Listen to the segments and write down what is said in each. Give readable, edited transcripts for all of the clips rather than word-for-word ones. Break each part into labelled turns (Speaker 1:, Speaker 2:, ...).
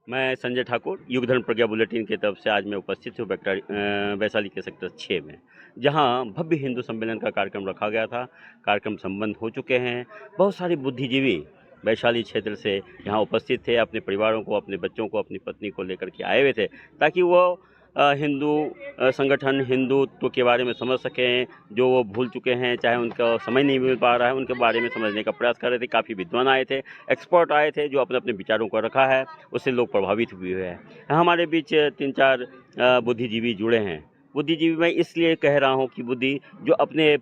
Speaker 1: मैं संजय ठाकुर युग धर्म प्रज्ञा बुलेटिन की तरफ से आज मैं उपस्थित हूँ वैशाली के सेक्टर 6 में, जहाँ भव्य हिंदू सम्मेलन का कार्यक्रम रखा गया था। कार्यक्रम संपन्न हो चुके हैं। बहुत सारे बुद्धिजीवी वैशाली क्षेत्र से यहाँ उपस्थित थे, अपने परिवारों को, अपने बच्चों को, अपनी पत्नी को लेकर के आए हुए थे, ताकि वो हिंदू संगठन, हिंदुत्व के बारे में समझ सकें। जो वो भूल चुके हैं, चाहे उनका समय नहीं मिल पा रहा है, उनके बारे में समझने का प्रयास कर रहे थे। काफ़ी विद्वान आए थे, एक्सपर्ट आए थे, जो अपने अपने विचारों को रखा है, उससे लोग प्रभावित भी हुए हैं। हमारे बीच 3-4 बुद्धिजीवी जुड़े हैं। बुद्धिजीवी मैं इसलिए कह रहा हूँ कि बुद्धि जो अपने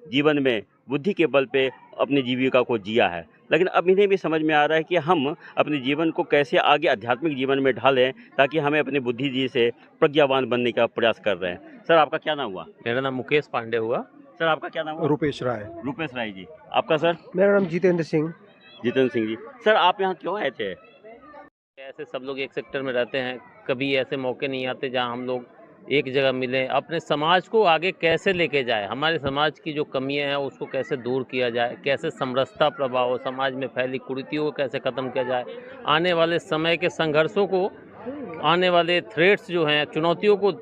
Speaker 1: जीवन में बुद्धि के बल पे अपनी जीविका को जिया है, लेकिन अब इन्हें भी समझ में आ रहा है कि हम अपने जीवन को कैसे आगे आध्यात्मिक जीवन में ढालें, ताकि हमें अपनी बुद्धि जी से प्रज्ञावान बनने का प्रयास कर रहे हैं। सर, आपका क्या नाम हुआ?
Speaker 2: मेरा नाम मुकेश पांडे हुआ।
Speaker 1: सर, आपका क्या नाम हुआ?
Speaker 3: रुपेश राय।
Speaker 1: रुपेश राय जी। आपका सर?
Speaker 3: मेरा नाम जितेंद्र सिंह।
Speaker 1: जितेंद्र सिंह जी। सर, आप यहाँ क्यों आए थे?
Speaker 2: ऐसे सब लोग एक सेक्टर में रहते हैं, कभी ऐसे मौके नहीं आते जहां हम लोग एक जगह मिलें, अपने समाज को आगे कैसे लेके जाए, हमारे समाज की जो कमियां हैं उसको कैसे दूर किया जाए, कैसे समरसता प्रभाव समाज में फैली कुरीतियों को कैसे ख़त्म किया जाए, आने वाले समय के संघर्षों को, आने वाले थ्रेट्स जो हैं, चुनौतियों को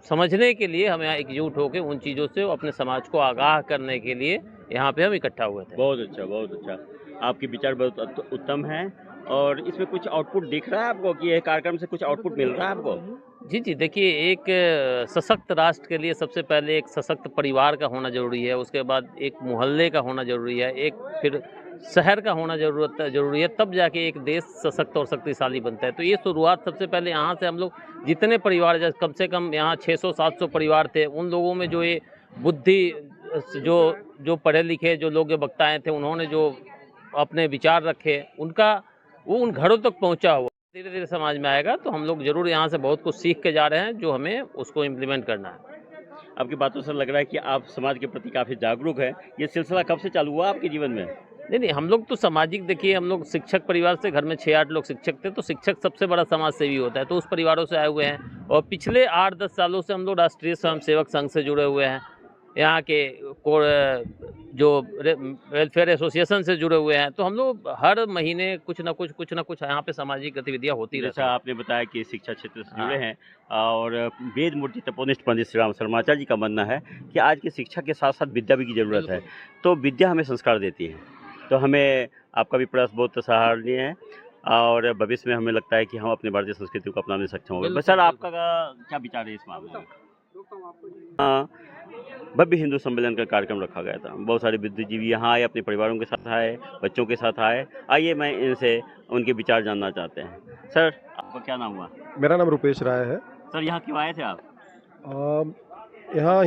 Speaker 2: समझने के लिए हमें एकजुट होकर उन चीज़ों से अपने समाज को आगाह करने के लिए यहाँ पे हम इकट्ठा हुए थे।
Speaker 1: बहुत अच्छा, बहुत अच्छा। आपके विचार बहुत उत्तम हैं। और इसमें कुछ आउटपुट दिख रहा है आपको कि यह कार्यक्रम से कुछ आउटपुट मिल रहा है आपको?
Speaker 2: जी, देखिए, एक सशक्त राष्ट्र के लिए सबसे पहले एक सशक्त परिवार का होना ज़रूरी है, उसके बाद एक मोहल्ले का होना ज़रूरी है, एक फिर शहर का होना ज़रूरी है, तब जाके एक देश सशक्त और शक्तिशाली बनता है। तो ये शुरुआत सबसे पहले यहाँ से हम लोग जितने परिवार, जैसे कम से कम यहाँ 600-700 परिवार थे, उन लोगों में जो ये बुद्धि, जो पढ़े लिखे, जो लोग वक्ताएँ थे, उन्होंने जो अपने विचार रखे, उनका वो उन घरों तक पहुँचा हुआ धीरे धीरे समाज में आएगा। तो हम लोग जरूर यहाँ से बहुत कुछ सीख के जा रहे हैं, जो हमें उसको इम्प्लीमेंट करना है।
Speaker 1: आपकी बातों से लग रहा है कि आप समाज के प्रति काफ़ी जागरूक हैं। ये सिलसिला कब से चालू हुआ आपके जीवन में?
Speaker 2: नहीं, हम लोग तो सामाजिक, देखिए, हम लोग शिक्षक परिवार से, घर में 6-8 लोग शिक्षक थे, तो शिक्षक सबसे बड़ा समाज सेवी होता है, तो उस परिवारों से आए हुए हैं। और पिछले 8-10 सालों से हम लोग राष्ट्रीय स्वयंसेवक संघ से जुड़े हुए हैं, यहाँ के जो वेलफेयर एसोसिएशन से जुड़े हुए हैं। तो हम लोग हर महीने कुछ ना कुछ यहाँ पे सामाजिक गतिविधियाँ होती रहती हैं।
Speaker 1: जैसा आपने बताया कि शिक्षा क्षेत्र से जुड़े हैं, और वेद मूर्ति तपोनिष्ठ पंडित श्री राम शर्माचार्य जी का मानना है कि आज की शिक्षा के साथ साथ विद्या भी की जरूरत है। तो विद्या हमें संस्कार देती है, तो हमें आपका भी प्रयास बहुत सराहनीय है, और भविष्य में हमें लगता है कि हम अपनी भारतीय संस्कृति को अपनाने में सक्षम होंगे। बस सर, आपका क्या विचार है इस मामले में? हाँ, भव्य हिंदू सम्मेलन का कार्यक्रम रखा गया था। बहुत सारे बुद्धिजीवी यहाँ आए, अपने परिवारों के साथ आए, बच्चों के साथ आए। आइए, मैं इनसे उनके विचार जानना चाहते हैं। सर, आपका क्या नाम हुआ?
Speaker 3: मेरा नाम रुपेश राय है।
Speaker 1: सर, यहाँ क्यों आए थे आप?
Speaker 3: यहाँ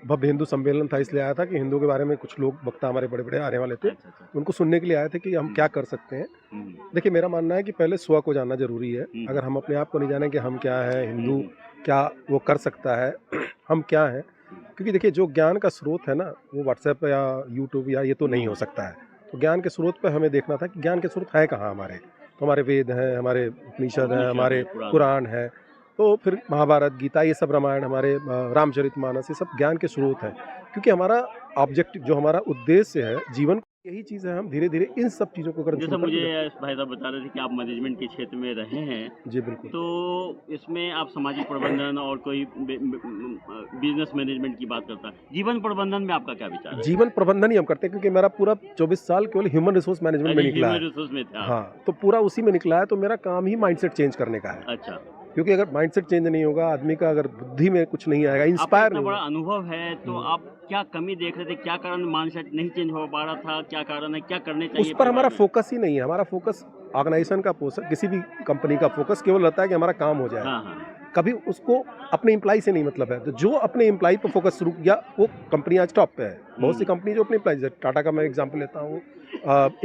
Speaker 3: भव्य हिंदू सम्मेलन था, इसलिए आया था कि हिंदू के बारे में कुछ लोग वक्ता हमारे बड़े बड़े आने वाले थे।
Speaker 1: अच्छा।
Speaker 3: उनको सुनने के लिए आए थे कि हम क्या कर सकते हैं। देखिए, मेरा मानना है कि पहले स्व को जानना जरूरी है। अगर हम अपने आप को नहीं जाने कि हम क्या हैं, हिंदू क्या वो कर सकता है, हम क्या हैं, क्योंकि देखिए, जो ज्ञान का स्रोत है ना, वो व्हाट्सएप या यूट्यूब या ये तो नहीं हो सकता है। तो ज्ञान के स्रोत पर हमें देखना था कि ज्ञान के स्रोत है कहाँ हमारे। तो हमारे वेद हैं, हमारे उपनिषद हैं, हमारे पुराण है, तो फिर महाभारत, गीता, ये सब, रामायण, हमारे रामचरितमानस, ये सब ज्ञान के स्रोत हैं। क्योंकि हमारा ऑब्जेक्टिव, जो हमारा उद्देश्य है जीवन, यही चीज़ है। हम धीरे धीरे इन सब चीज़ों को
Speaker 1: जैसा मुझे भाई साहब बता रहे थे कि आप मैनेजमेंट के क्षेत्र में रहे हैं।
Speaker 3: जी बिल्कुल।
Speaker 1: तो इसमें आप सामाजिक प्रबंधन और कोई बिजनेस मैनेजमेंट की बात करता है, जीवन प्रबंधन में आपका क्या विचार है?
Speaker 3: जीवन प्रबंधन ही हम करते हैं, क्योंकि मेरा पूरा 24 साल केवल ह्यूमन रिसोर्स मैनेजमेंट में निकला है। हाँ, तो पूरा उसी में निकला है। तो मेरा काम ही माइंडसेट चेंज करने का है।
Speaker 1: अच्छा।
Speaker 3: क्योंकि अगर माइंडसेट चेंज नहीं होगा, आदमी का अगर बुद्धि में कुछ नहीं आएगा, इंस्पायर नहीं,
Speaker 1: बड़ा अनुभव है, तो आप क्या कमी देख रहे थे? क्या कारण माइंडसेट नहीं चेंज हो पा रहा था? क्या कारण है? क्या करने चाहिए?
Speaker 3: उस पर हमारा फोकस ही नहीं है। हमारा फोकस, ऑर्गेनाइजेशन का फोकस, किसी भी कंपनी का फोकस केवल रहता है कि हमारा काम हो जाए।
Speaker 1: हाँ।
Speaker 3: कभी उसको अपने एम्प्लॉय से नहीं मतलब है। तो जो अपने एम्प्लॉय पर फोकस शुरू किया, वो कंपनी आज टॉप पे है। बहुत सी कंपनी जो अपने एम्प्लॉय, टाटा का मैं एग्जांपल लेता हूँ,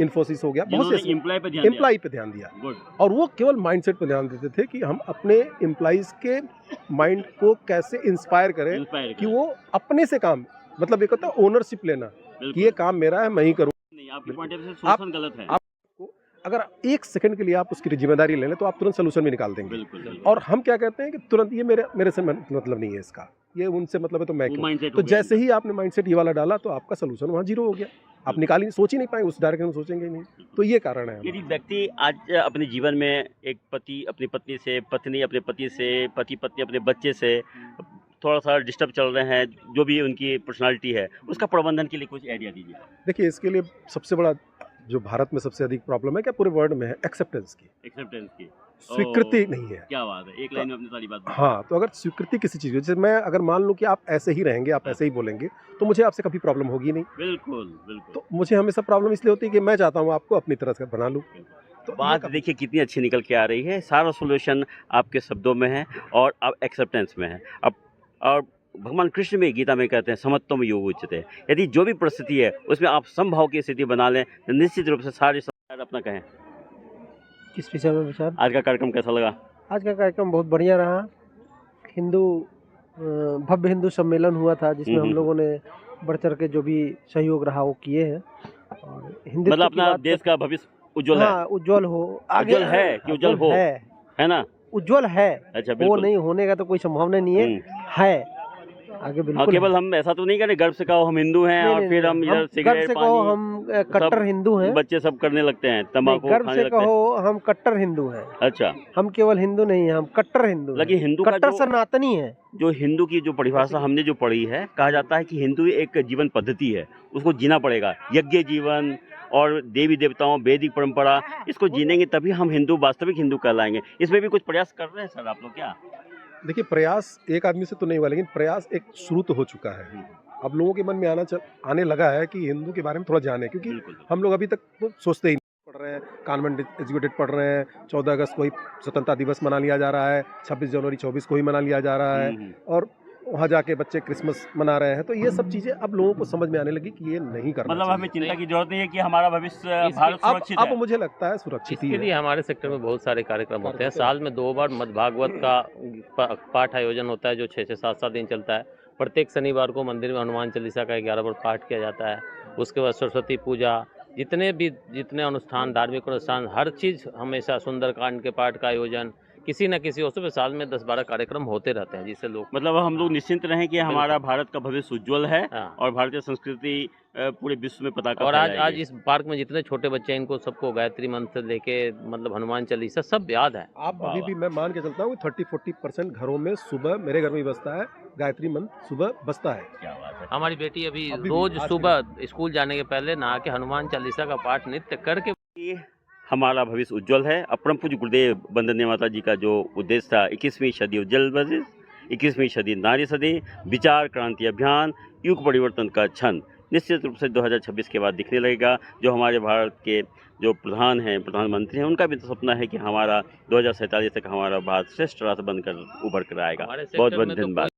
Speaker 3: इन्फोसिस हो गया, बहुत से एम्प्लॉय पे ध्यान दिया। और वो केवल माइंडसेट पर ध्यान देते थे कि हम अपने एम्प्लॉइज के माइंड को कैसे इंस्पायर करें कि वो अपने से काम, मतलब एक होता है ओनरशिप लेना कि ये काम मेरा है, मैं ही करूँ।
Speaker 1: आपके पॉइंट ऑफ व्यू से सोचना गलत है।
Speaker 3: आपको अगर 1 सेकंड के लिए आप उसकी जिम्मेदारी ले लें, तो आप तुरंत सोल्यूशन भी निकाल देंगे।
Speaker 1: बिल्कुल।
Speaker 3: और हम क्या कहते हैं कि तुरंत ये मेरे से मतलब नहीं है इसका, ये उनसे मतलब है तो मैं
Speaker 1: वो
Speaker 3: क्यों।
Speaker 1: mindset
Speaker 3: तो
Speaker 1: हो गया
Speaker 3: जैसे ही आपने माइंडसेट ये वाला डाला तो आपका सोल्यूशन वहाँ जीरो हो गया, आप निकाल ही सोच ही नहीं पाएंगे, उस डायरेक्शन में सोचेंगे ही नहीं। तो ये कारण है
Speaker 1: यदि
Speaker 3: हमारा।
Speaker 1: व्यक्ति आज अपने जीवन में एक पति अपनी पत्नी से, पत्नी अपने पति से, पति पत्नी अपने बच्चे से थोड़ा सा डिस्टर्ब चल रहे हैं, जो भी उनकी पर्सनालिटी है, उसका प्रबंधन के लिए कुछ आइडिया दीजिए।
Speaker 3: देखिए इसके लिए सबसे बड़ा जो भारत में सबसे अधिक प्रॉब्लम है, क्या पूरे वर्ल्ड में है, एक्सेप्टेंस की,
Speaker 1: एक्सेप्टेंस की
Speaker 3: स्वीकृति
Speaker 1: ओह,
Speaker 3: नहीं है।
Speaker 1: क्या बात है, एक लाइन में अपनी सारी बात बता
Speaker 3: हाँ, तो अगर स्वीकृति किसी चीज़ की, जैसे मैं अगर मान लूँ कि आप ऐसे ही रहेंगे, आप ऐसे ही बोलेंगे, तो मुझे आपसे कभी प्रॉब्लम होगी नहीं।
Speaker 1: बिल्कुल बिल्कुल
Speaker 3: तो मुझे हमेशा प्रॉब्लम इसलिए होती है कि मैं चाहता हूँ आपको अपनी तरह से बना लूँ। तो ये
Speaker 1: बात देखिए कितनी अच्छी निकल के आ रही है, सारा सोल्यूशन आपके शब्दों में है और आप एक्सेप्टेंस में है। अब और भगवान कृष्ण में गीता में कहते हैं समत्वम योग उच्यते। यदि जो भी परिस्थिति है उसमें आप समभाव की स्थिति बना लें तो निश्चित रूप से सारे संसार अपना कहें।
Speaker 4: किस विषय में विचार?
Speaker 1: आज का कार्यक्रम कैसा लगा?
Speaker 4: आज का कार्यक्रम बहुत बढ़िया रहा। हिंदू भव्य हिंदू सम्मेलन हुआ था जिसमें हम लोगों ने बढ़ चढ़ के जो भी सहयोग रहा वो किए हैं। और हिंदुत्व
Speaker 1: मतलब
Speaker 4: की
Speaker 1: अपना
Speaker 4: बात
Speaker 1: देश का भविष्य उज्जवल है।
Speaker 4: हाँ, उज्जवल हो,
Speaker 1: उज्जवल है कि उज्जवल हो? है ना?
Speaker 4: उज्जवल है।
Speaker 1: अच्छा
Speaker 4: वो
Speaker 1: बिल्कुल।
Speaker 4: नहीं होने का तो कोई संभावना नहीं है, है आगे
Speaker 1: हाँ,
Speaker 4: बिल्कुल
Speaker 1: केवल
Speaker 4: है।
Speaker 1: हम ऐसा तो नहीं करें गर्व से कहो हम हिंदू हैं
Speaker 4: नहीं,
Speaker 1: और
Speaker 4: नहीं,
Speaker 1: फिर हम
Speaker 4: नहीं,
Speaker 1: इधर
Speaker 4: गर्व
Speaker 1: सिगरेट
Speaker 4: से कहो
Speaker 1: पानी
Speaker 4: हम कट्टर
Speaker 1: सब
Speaker 4: हिंदू हैं।
Speaker 1: बच्चे सब करने लगते हैं,
Speaker 4: नहीं,
Speaker 1: तंबाकू
Speaker 4: गर्व
Speaker 1: खाने
Speaker 4: से
Speaker 1: लगते हैं।
Speaker 4: कहो हम कट्टर हिंदू हैं।
Speaker 1: अच्छा,
Speaker 4: हम केवल हिंदू नहीं हैं, हम कट्टर हिंदू हैं।
Speaker 1: लेकिन हिंदू का
Speaker 4: कट्टर
Speaker 1: जो
Speaker 4: सनातनी है।
Speaker 1: जो हिंदू की जो परिभाषा हमने जो पढ़ी है, कहा जाता है कि हिंदू एक जीवन पद्धति है, उसको जीना पड़ेगा। यज्ञ जीवन और देवी देवताओं वैदिक परंपरा, इसको जीनेंगे तभी हम हिंदू वास्तविक हिंदू कहलाएंगे। इसमें भी कुछ प्रयास कर रहे हैं सर आप लोग क्या?
Speaker 3: देखिए प्रयास एक आदमी से तो नहीं हुआ, लेकिन प्रयास एक शुरू तो हो चुका है। अब लोगों के मन में आने लगा है कि हिंदू के बारे में थोड़ा जाने, क्योंकि
Speaker 1: बिल्कुल
Speaker 3: हम लोग अभी तक तो सोचते ही नहीं। पढ़ रहे हैं, कॉन्वेंट एजुकेटेड पढ़ रहे हैं, 14 अगस्त को ही स्वतंत्रता दिवस मना लिया जा रहा है, 26 जनवरी 24 को ही मना लिया जा रहा है, और वहाँ जाके बच्चे क्रिसमस मना रहे हैं। तो ये सब चीज़ें अब लोगों को समझ में आने लगी कि ये नहीं करना
Speaker 1: मतलब हमें
Speaker 3: चाहिए।
Speaker 1: चिंता की जरूरत नहीं है कि हमारा भविष्य भारत
Speaker 3: अब
Speaker 1: सुरक्षित है।
Speaker 3: मुझे लगता है सुरक्षित ही
Speaker 2: इसके
Speaker 3: है।
Speaker 2: लिए हमारे सेक्टर में बहुत सारे कार्यक्रम होते हैं। साल में 2 बार मद्य भागवत का पाठ आयोजन होता है जो 6-6, 7-7 दिन चलता है। प्रत्येक शनिवार को मंदिर में हनुमान चालीसा का 11 बार पाठ किया जाता है। उसके बाद सरस्वती पूजा, जितने अनुष्ठान, धार्मिक अनुष्ठान, हर चीज़ हमेशा सुंदरकांड के पाठ का आयोजन, किसी न किसी अवसर पे साल में 10-12 कार्यक्रम होते रहते हैं जिससे लोग
Speaker 1: मतलब हम लोग निश्चिंत रहें कि हमारा भारत का भविष्य उज्जवल है
Speaker 2: हाँ।
Speaker 1: और भारतीय संस्कृति पूरे विश्व में पताका
Speaker 2: और आज
Speaker 1: फहराएगी।
Speaker 2: इस पार्क में जितने छोटे बच्चे हैं इनको सबको गायत्री मंत्र से लेके मतलब हनुमान चालीसा सब याद है।
Speaker 3: आप अभी भी मैं मान के चलता हूँ 30-40% घरों में सुबह, मेरे घर में भी बजता है, गायत्री मंत्र सुबह बजता है।
Speaker 1: क्या बात है।
Speaker 2: हमारी बेटी अभी
Speaker 3: अभी भी,
Speaker 2: रोज
Speaker 3: आज
Speaker 2: सुबह स्कूल जाने के पहले नहा के हनुमान चालीसा का पाठ नित्य करके
Speaker 1: ये हमारा भविष्य उज्जवल है। अब परम पूज्य गुरुदेव वंदनीय माता जी का जो उद्देश्य था 21वीं सदी उज्जवल भविष्य, 21वीं सदी नारी सदी, विचार क्रांति अभियान, युग परिवर्तन का क्षण निश्चित रूप से 2026 के बाद दिखने लगेगा। जो हमारे भारत के जो प्रधानमंत्री हैं, उनका भी तो सपना है कि हमारा 2047 तक हमारा भारत श्रेष्ठ राष्ट्र बनकर उभर कर आएगा।
Speaker 2: हमारे
Speaker 1: बहुत
Speaker 2: सेक्टर
Speaker 1: बहुत
Speaker 2: में तो
Speaker 1: धन्यवाद।